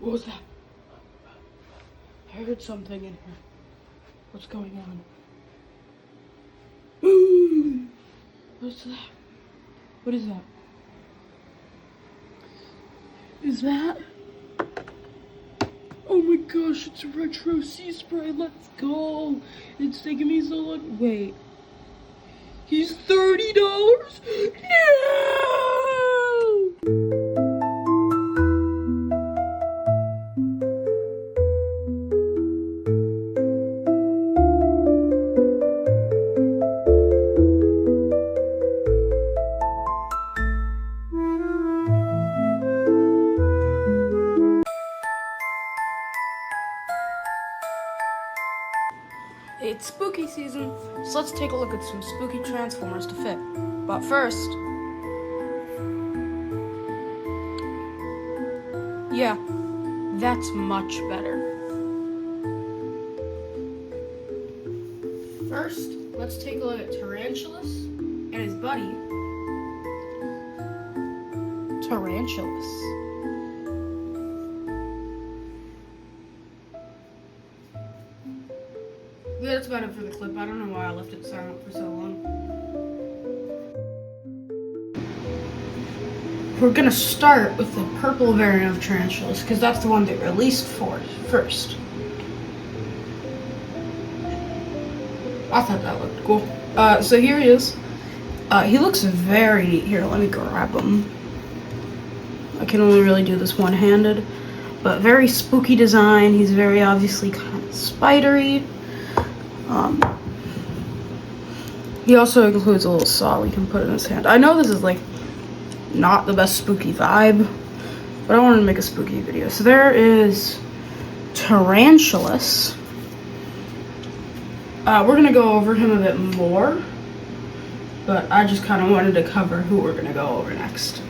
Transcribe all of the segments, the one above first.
What was that? I heard something in here. What's going on? What's that? What is that? Is that? Oh my gosh, it's a retro sea spray. Let's go. It's taking me so long. Wait. He's $30? No! It's spooky season, so let's take a look at some spooky Transformers to fit. But first, yeah, that's much better. First, let's take a look at Tarantulas and his buddy, Tarantulas. Yeah, that's about it for the clip. I don't know why I left it silent for so long. We're gonna start with the purple variant of Tarantulas, because that's the one they released first. I thought that looked cool. So here he is. He looks very neat. Here, let me grab him. I can only really do this one-handed, but very spooky design. He's very obviously kind of spidery. He also includes a little saw we can put in his hand. I know this is like not the best spooky vibe, but I wanted to make a spooky video. So there is Tarantulas. We're gonna go over him a bit more, but I just kind of wanted to cover who we're gonna go over next.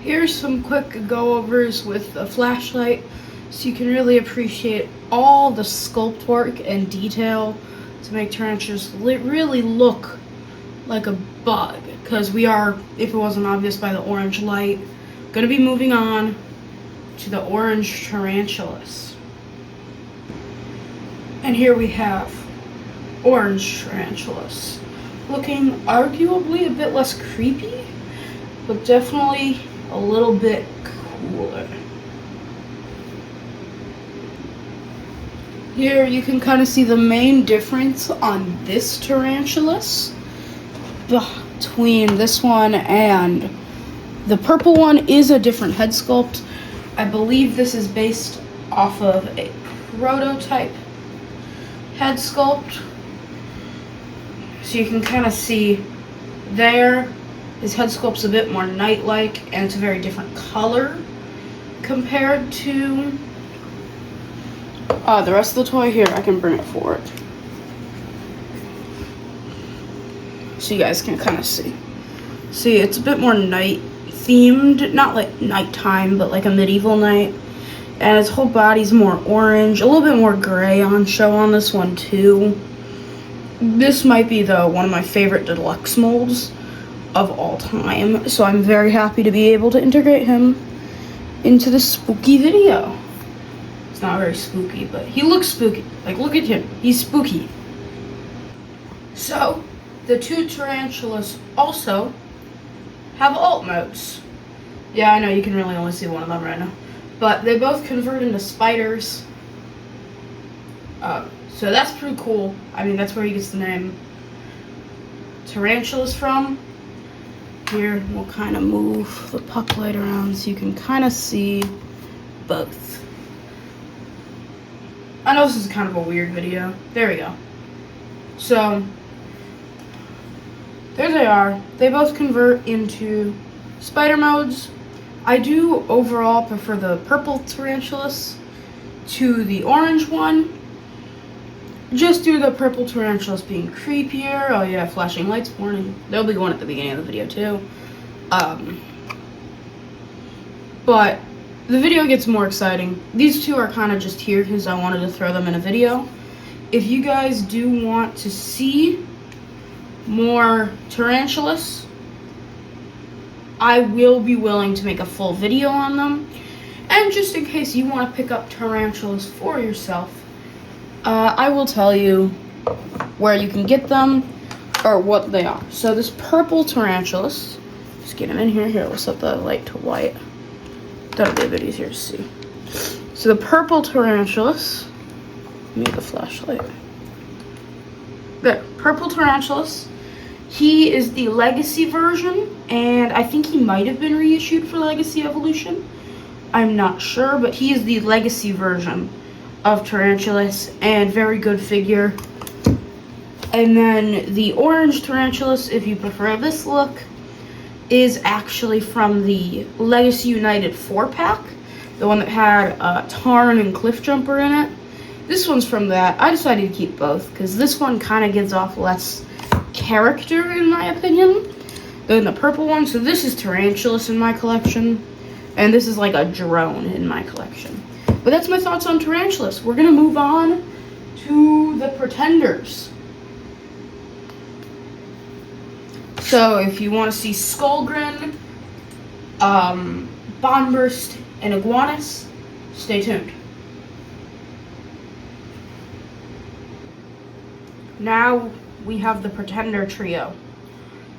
Here's some quick go-overs with a flashlight so you can really appreciate all the sculpt work and detail to make Tarantulas really look like a bug, because we are, if it wasn't obvious by the orange light, going to be moving on to the orange Tarantulas. And here we have orange Tarantulas, looking arguably a bit less creepy, but definitely a little bit cooler. Here you can kind of see the main difference on this Tarantulas between this one and the purple one is a different head sculpt. I believe this is based off of a prototype head sculpt. So you can kind of see there, his head sculpt's a bit more night-like, and it's a very different color compared to the rest of the toy. Here, I can bring it forward so you guys can kind of see. See, it's a bit more night-themed, not like nighttime, but like a medieval night. And his whole body's more orange, a little bit more gray on show on this one too. This might be one of my favorite deluxe molds of all time, so I'm very happy to be able to integrate him into the spooky video. It's not very spooky, but he looks spooky. Like, look at him, he's spooky. So the two Tarantulas also have alt modes. Yeah, I know you can really only see one of them right now, but they both convert into spiders. So that's pretty cool. I mean, that's where he gets the name Tarantulas from. Here, we'll kind of move the puck light around so you can kind of see both. I know this is kind of a weird video. There we go. So, there they are. They both convert into spider modes. I do overall prefer the purple Tarantulas to the orange one, just due to the purple Tarantulas being creepier. Oh yeah, flashing lights warning. There'll be one at the beginning of the video too. But the video gets more exciting. These two are kind of just here because I wanted to throw them in a video. If you guys do want to see more tarantulas, I will be willing to make a full video on them. And just in case you want to pick up tarantulas for yourself, I will tell you where you can get them or what they are. So this purple tarantulas, just get them in here. Here, let's set the light to white. That'll be a bit easier to see. So the purple tarantulas, need the flashlight. There, purple tarantulas. He is the legacy version, and I think he might have been reissued for Legacy Evolution. I'm not sure, but he is the legacy version of Tarantulas, and very good figure. And then the orange Tarantulas, if you prefer this look, is actually from the Legacy United 4-pack, the one that had Tarn and Cliffjumper in it. This one's from that. I decided to keep both, because this one kind of gives off less character, in my opinion, than the purple one. So this is Tarantulas in my collection, and this is like a drone in my collection. But that's my thoughts on Tarantulas. We're gonna move on to the Pretenders. So if you want to see Skullgrin, Bombburst, and Iguanus, stay tuned. Now we have the Pretender trio.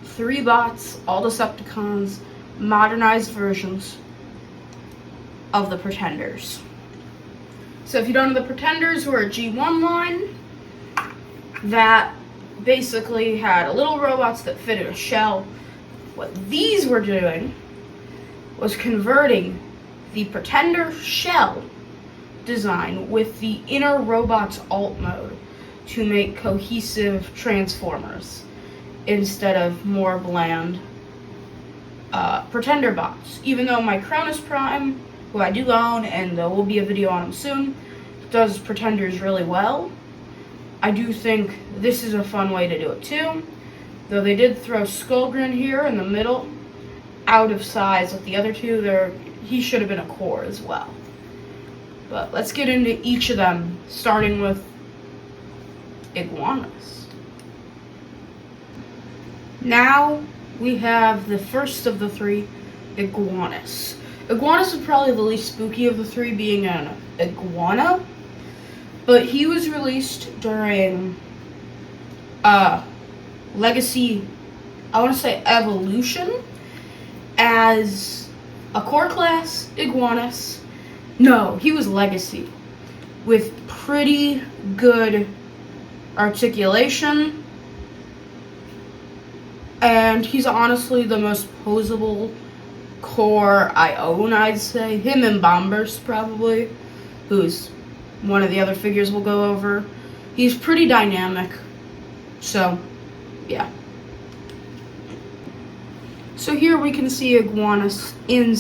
3 bots, all Decepticons, modernized versions of the Pretenders. So if you don't know the Pretenders, were a G1 line that basically had little robots that fit in a shell. What these were doing was converting the Pretender shell design with the inner robots alt mode to make cohesive Transformers instead of more bland Pretender bots. Even though my Cronus Prime, who I do own, and there will be a video on him soon, does Pretenders really well, I do think this is a fun way to do it too. Though they did throw Skullgrin here in the middle, out of size with the other two, he should have been a core as well. But let's get into each of them, starting with Iguanus. Now we have the first of the 3, Iguanus. Iguanus is probably the least spooky of the 3, being an iguana, but he was released during Legacy, I want to say Evolution, as a core class Iguanus. No, he was Legacy, with pretty good articulation, and he's honestly the most posable core I own, I'd say. Him and Bombburst, probably, who's one of the other figures we'll go over. He's pretty dynamic, so yeah. So here we can see Iguanus in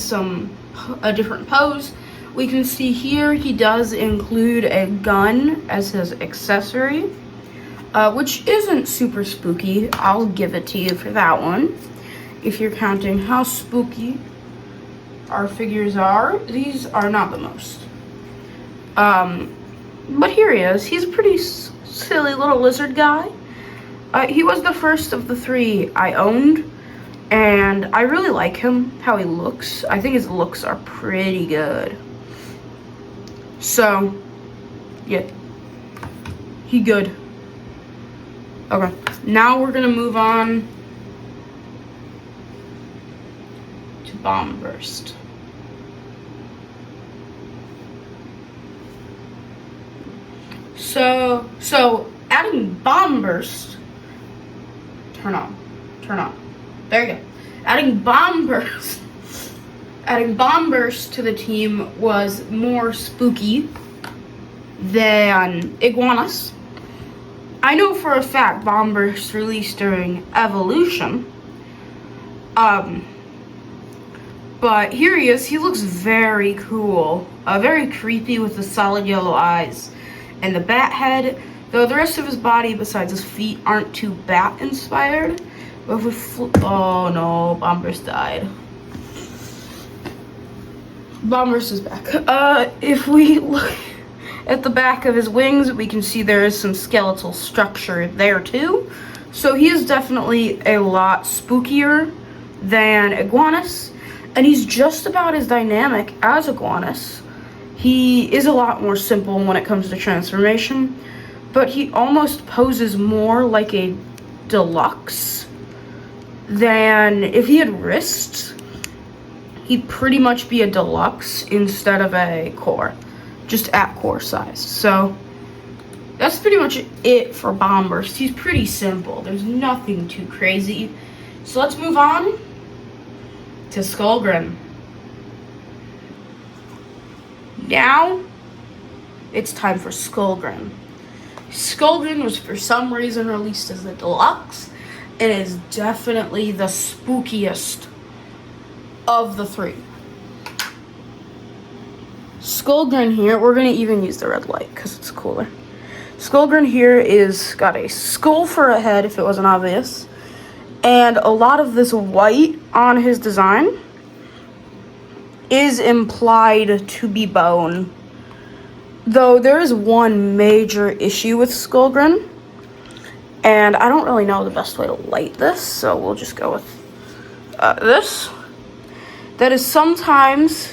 a different pose. We can see here he does include a gun as his accessory, which isn't super spooky. I'll give it to you for that one. If you're counting how spooky our figures are, these are not the most. But here he is. He's a pretty silly little lizard guy. He was the first of the 3 I owned, and I really like him, how he looks. I think his looks are pretty good. So, yeah, he good. Okay, now we're gonna move on to Bombburst. So adding Bombburst, turn on. There you go. Adding Bombburst to the team was more spooky than Iguanus. I know for a fact Bombburst released during Evolution. But here he is. He looks very cool. Very creepy with the solid yellow eyes and the bat head. Though the rest of his body, besides his feet, aren't too bat inspired. But if we oh no, Bombburst died. Bombburst is back. If we look at the back of his wings, we can see there is some skeletal structure there too. So he is definitely a lot spookier than Iguanus, and he's just about as dynamic as Iguanus. He is a lot more simple when it comes to transformation, but he almost poses more like a deluxe than if he had wrists. He'd pretty much be a deluxe instead of a core, just at core size. So that's pretty much it for Bomb Burst. He's pretty simple. There's nothing too crazy. So let's move on to Skullgrin. Now, it's time for Skullgrin. Skullgrin was for some reason released as a deluxe. It is definitely the spookiest of the three. Skullgrin here, we're going to even use the red light because it's cooler. Skullgrin here is got a skull for a head, if it wasn't obvious, and a lot of this white on his design is implied to be bone. Though there is one major issue with Skullgrin, and I don't really know the best way to light this, so we'll just go with this. That is sometimes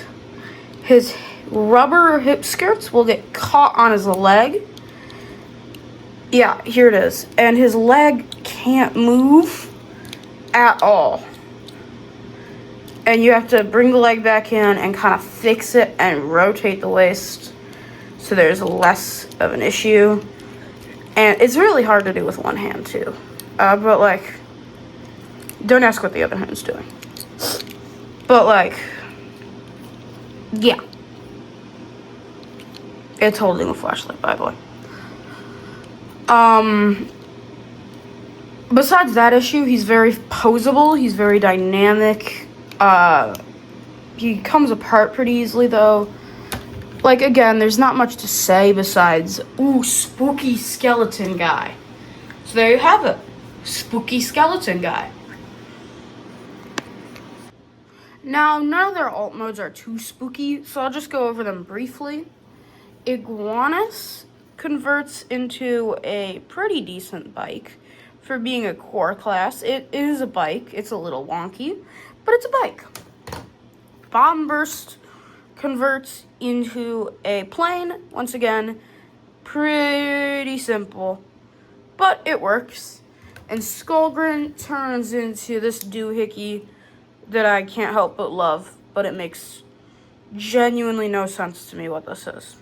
his rubber hip skirts will get caught on his leg. Yeah, here it is. And his leg can't move at all. And you have to bring the leg back in and kind of fix it and rotate the waist so there's less of an issue. And it's really hard to do with one hand too. But like, don't ask what the other hand's doing. But like, yeah. It's holding a flashlight, by the way. Besides that issue, he's very posable. He's very dynamic. He comes apart pretty easily, though. Like, again, there's not much to say besides, ooh, spooky skeleton guy. So there you have it. Spooky skeleton guy. Now, none of their alt modes are too spooky, so I'll just go over them briefly. Iguanus converts into a pretty decent bike for being a core class. It is a bike. It's a little wonky, but it's a bike. Bomb Burst converts into a plane. Once again, pretty simple, but it works. And Skullgrin turns into this doohickey that I can't help but love, but it makes genuinely no sense to me what this is.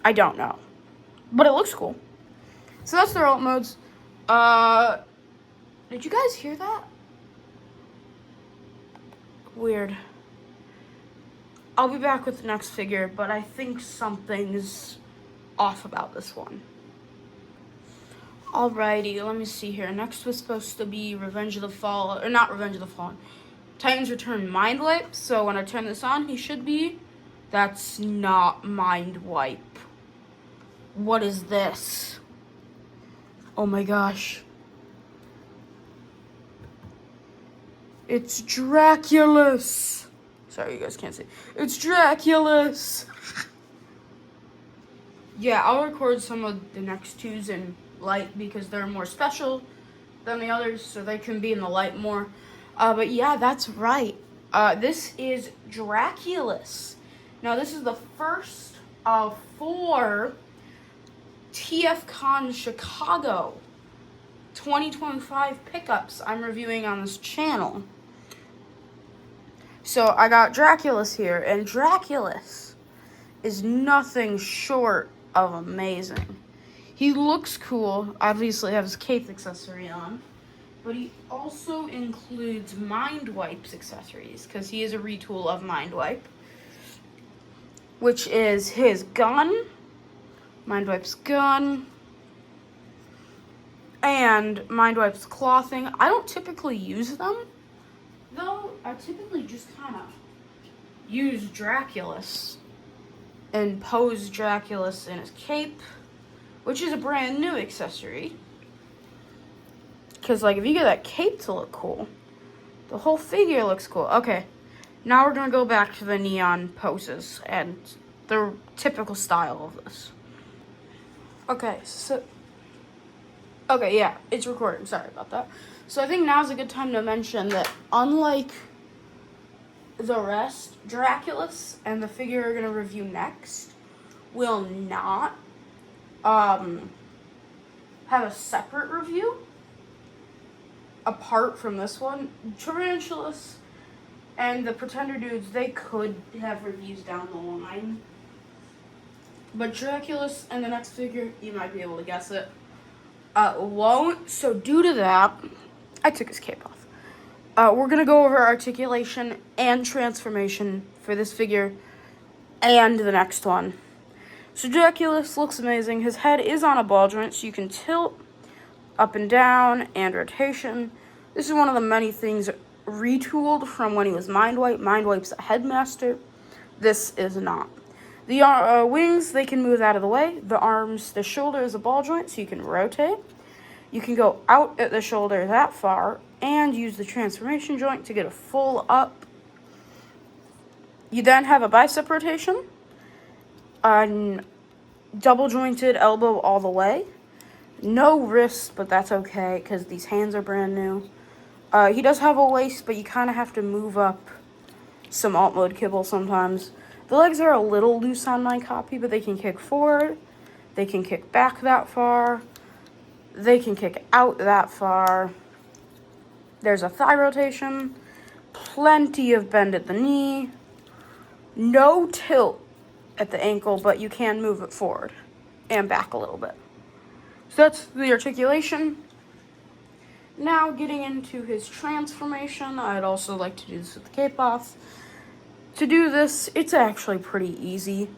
I don't know, but it looks cool. So that's their alt modes. Did you guys hear that? Weird. I'll be back with the next figure, but I think something's off about this one. Alrighty, let me see here. Next was supposed to be Revenge of the Fallen, or not Revenge of the Fallen. Titans Return Mind Wipe. So when I turn this on, he should be. That's not Mind Wipe. What is this? Oh my gosh. It's Draculus. Sorry, you guys can't see. It's Draculus. Yeah, I'll record some of the next twos in light because they're more special than the others, so they can be in the light more. But yeah, that's right. This is Draculus. Now, this is the first of 4 TFCon Chicago 2025 pickups I'm reviewing on this channel. So I got Draculus here, and Draculus is nothing short of amazing. He looks cool, obviously has his cape accessory on, but he also includes Mind Wipe's accessories, because he is a retool of Mind Wipe, which is his gun, Mind Wipe's gun, and Mind Wipe's clothing. I don't typically use them, though. I typically just kind of use Draculus and pose Draculus in his cape, which is a brand new accessory. Because, like, if you get that cape to look cool, the whole figure looks cool. Okay, now we're going to go back to the neon poses and the typical style of this. Okay, so Okay, yeah, it's recording. Sorry about that. So I think now's a good time to mention that unlike the rest, Draculus and the figure we're going to review next will not have a separate review apart from this one. Tarantulas and the Pretender dudes, they could have reviews down the line. But Draculus and the next figure, you might be able to guess it, won't. So due to that, I took his cape off. We're going to go over articulation and transformation for this figure and the next one. So Draculus looks amazing. His head is on a ball joint, so you can tilt up and down and rotation. This is one of the many things retooled from when he was Mindwipe. Mindwipe's a headmaster. This is not. The wings, they can move out of the way. The arms, the shoulder is a ball joint, so you can rotate. You can go out at the shoulder that far and use the transformation joint to get a full up. You then have a bicep rotation, a double jointed elbow all the way. No wrist, but that's okay because these hands are brand new. He does have a waist, but you kind of have to move up some alt mode kibble sometimes. The legs are a little loose on my copy, but they can kick forward. They can kick back that far. They can kick out that far. There's a thigh rotation. Plenty of bend at the knee. No tilt at the ankle, but you can move it forward and back a little bit. So that's the articulation. Now getting into his transformation, I'd also like to do this with the cape off. To do this, it's actually pretty easy.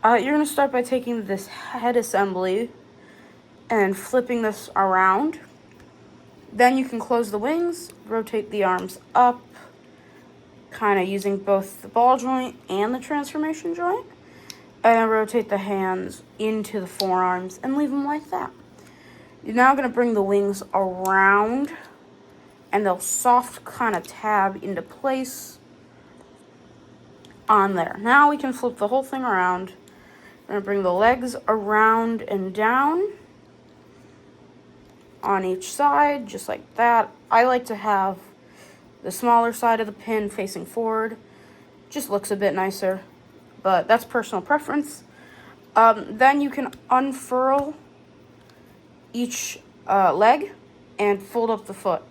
You're going to start by taking this head assembly and flipping this around. Then you can close the wings, rotate the arms up, kind of using both the ball joint and the transformation joint, and then rotate the hands into the forearms and leave them like that. You're now going to bring the wings around, and they'll soft kind of tab into place on there. Now we can flip the whole thing around. We're going to bring the legs around and down on each side, just like that. I like to have the smaller side of the pin facing forward. Just looks a bit nicer, but that's personal preference. Then you can unfurl each leg and fold up the foot.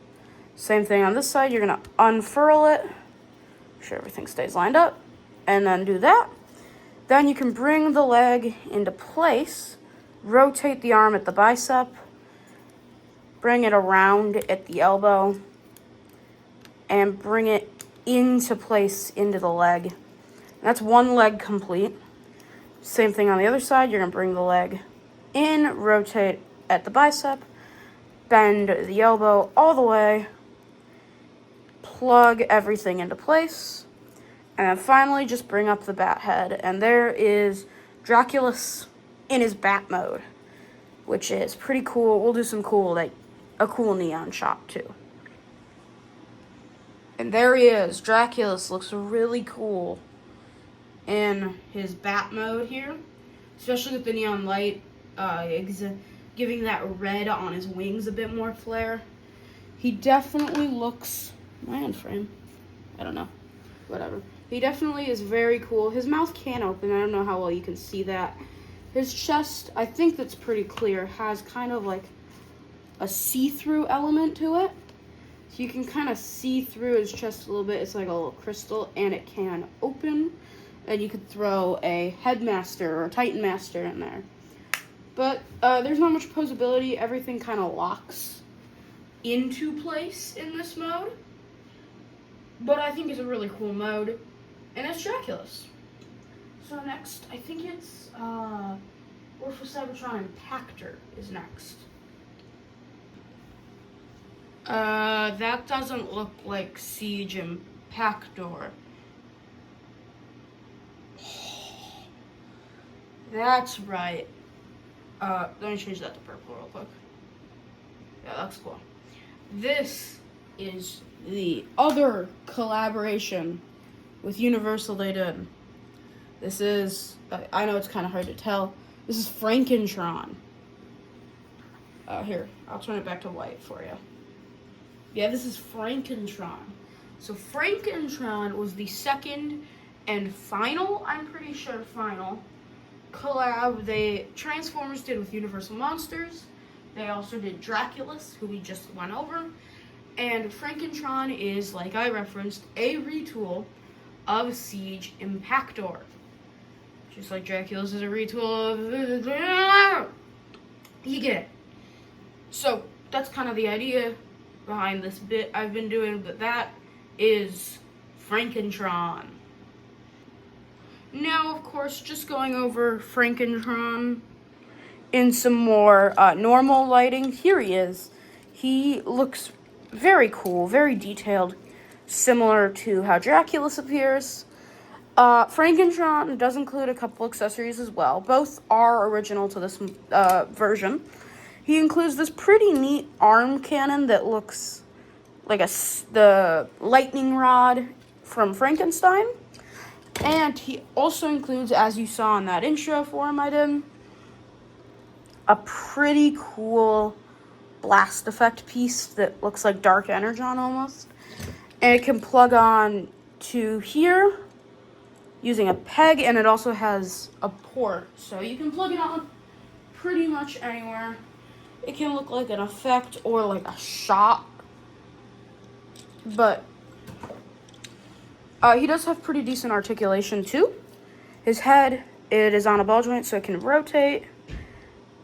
Same thing on this side. You're going to unfurl it, make sure everything stays lined up, and then do that. Then you can bring the leg into place, rotate the arm at the bicep, bring it around at the elbow, and bring it into place into the leg. That's one leg complete. Same thing on the other side. You're going to bring the leg in, rotate at the bicep, bend the elbow all the way, plug everything into place, and then finally just bring up the bat head. And there is Draculus in his bat mode, which is pretty cool. We'll do some cool, like a cool neon shot too. And there he is. Draculus looks really cool in his bat mode here, especially with the neon light giving that red on his wings a bit more flair. He definitely looks... my hand frame. I don't know. Whatever. He definitely is very cool. His mouth can open. I don't know how well you can see that. His chest, I think that's pretty clear, has kind of like a see-through element to it. So you can kind of see through his chest a little bit. It's like a little crystal, and it can open. And you could throw a Headmaster or a Titan Master in there. But there's not much posability. Everything kind of locks into place in this mode. But I think it's a really cool mode. And it's Draculus. So next, I think it's Orpho Cybertron Impactor is next. That doesn't look like Siege Impactor. That's right. Let me change that to purple real quick. Yeah, that's cool. This is the other collaboration with Universal they did. This is, I know it's kind of hard to tell, this is Frankentron. Here, I'll turn it back to white for you. Yeah, this is Frankentron. So Frankentron was the second and final, I'm pretty sure final, collab Transformers did with Universal Monsters. They also did Draculus, who we just went over. And Frankentron is, like I referenced, a retool of Siege Impactor. Just like Draculus is a retool of... You get it. So, that's kind of the idea behind this bit I've been doing, but that is Frankentron. Now, of course, just going over Frankentron in some more normal lighting. Here he is. He looks very cool, very detailed, similar to how Draculus appears. Frankentron does include a couple accessories as well. Both are original to this version. He includes this pretty neat arm cannon that looks like the lightning rod from Frankenstein. And he also includes, as you saw in that intro for him I did, a pretty cool blast effect piece that looks like Dark Energon almost. And it can plug on to here using a peg, and it also has a port. So you can plug it on pretty much anywhere. It can look like an effect or like a shot. But he does have pretty decent articulation too. His head, it is on a ball joint so it can rotate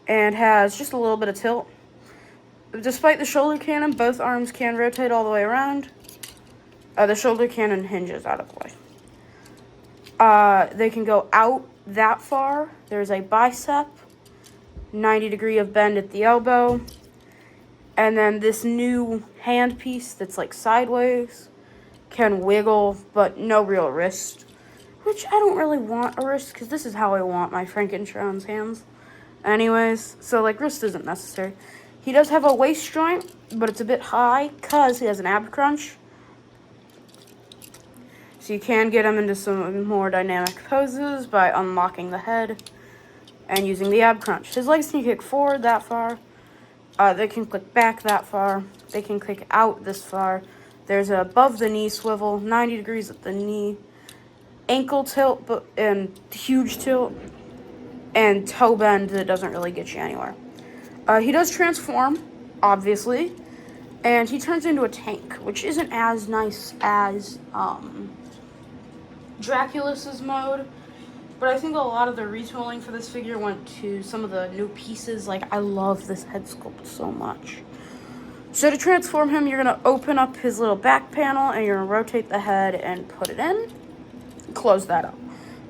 and has just a little bit of tilt. Despite the shoulder cannon, both arms can rotate all the way around. The shoulder cannon hinges out of the way. They can go out that far. There's a bicep, 90-degree of bend at the elbow, and then this new hand piece that's like sideways can wiggle, but no real wrist, which I don't really want a wrist because this is how I want my Frankentron's hands anyways, so like wrist isn't necessary. He does have a waist joint, but it's a bit high because he has an ab crunch. So you can get him into some more dynamic poses by unlocking the head and using the ab crunch. His legs can kick forward that far. They can click back that far. They can click out this far. There's an above the knee swivel, 90 degrees at the knee, ankle tilt, and huge tilt, and toe bend that doesn't really get you anywhere. He does transform, obviously, and he turns into a tank, which isn't as nice as Draculus's mode, but I think a lot of the retooling for this figure went to some of the new pieces. Like, I love this head sculpt so much. So to transform him, you're going to open up his little back panel, and you're going to rotate the head and put it in. Close that up.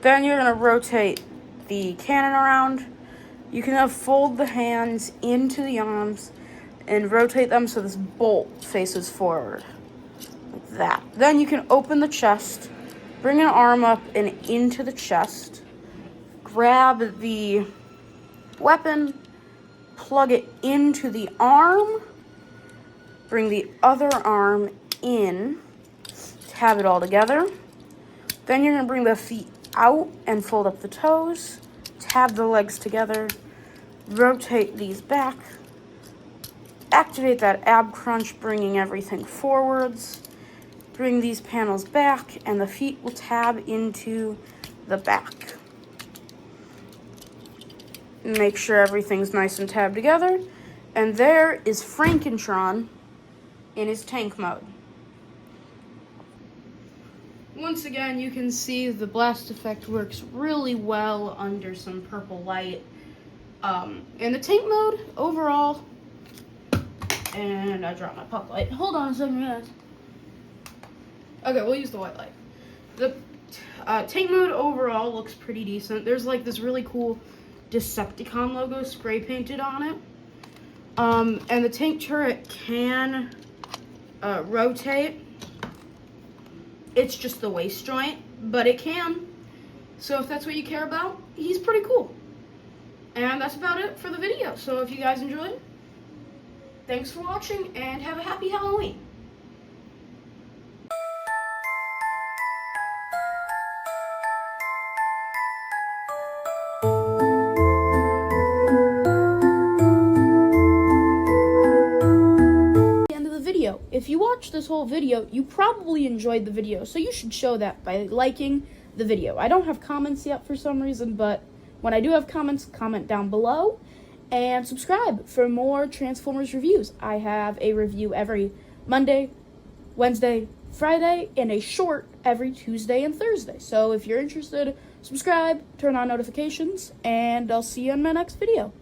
Then you're going to rotate the cannon around. You can now fold the hands into the arms and rotate them so this bolt faces forward. Like that. Then you can open the chest, bring an arm up and into the chest, grab the weapon, plug it into the arm, bring the other arm in, tab it all together. Then you're going to bring the feet out and fold up the toes, tab the legs together, rotate these back, activate that ab crunch, bringing everything forwards, bring these panels back, and the feet will tab into the back. Make sure everything's nice and tabbed together, and there is Frankentron in his tank mode. Once again, you can see the blast effect works really well under some purple light. In the tank mode, overall, and I dropped my puck light. Hold on a second, guys. Okay, we'll use the white light. The tank mode overall looks pretty decent. There's like this really cool Decepticon logo spray painted on it. And the tank turret can rotate. It's just the waist joint, but it can. So if that's what you care about, he's pretty cool. And that's about it for the video. So if you guys enjoyed, thanks for watching and have a happy Halloween. watched this whole video, you probably enjoyed the video, so you should show that by liking the video. I don't have comments yet for some reason, but when I do have comments, comment down below. And subscribe for more Transformers reviews. I have a review every Monday, Wednesday, Friday, and a short every Tuesday and Thursday. So if you're interested, subscribe, turn on notifications, and I'll see you in my next video.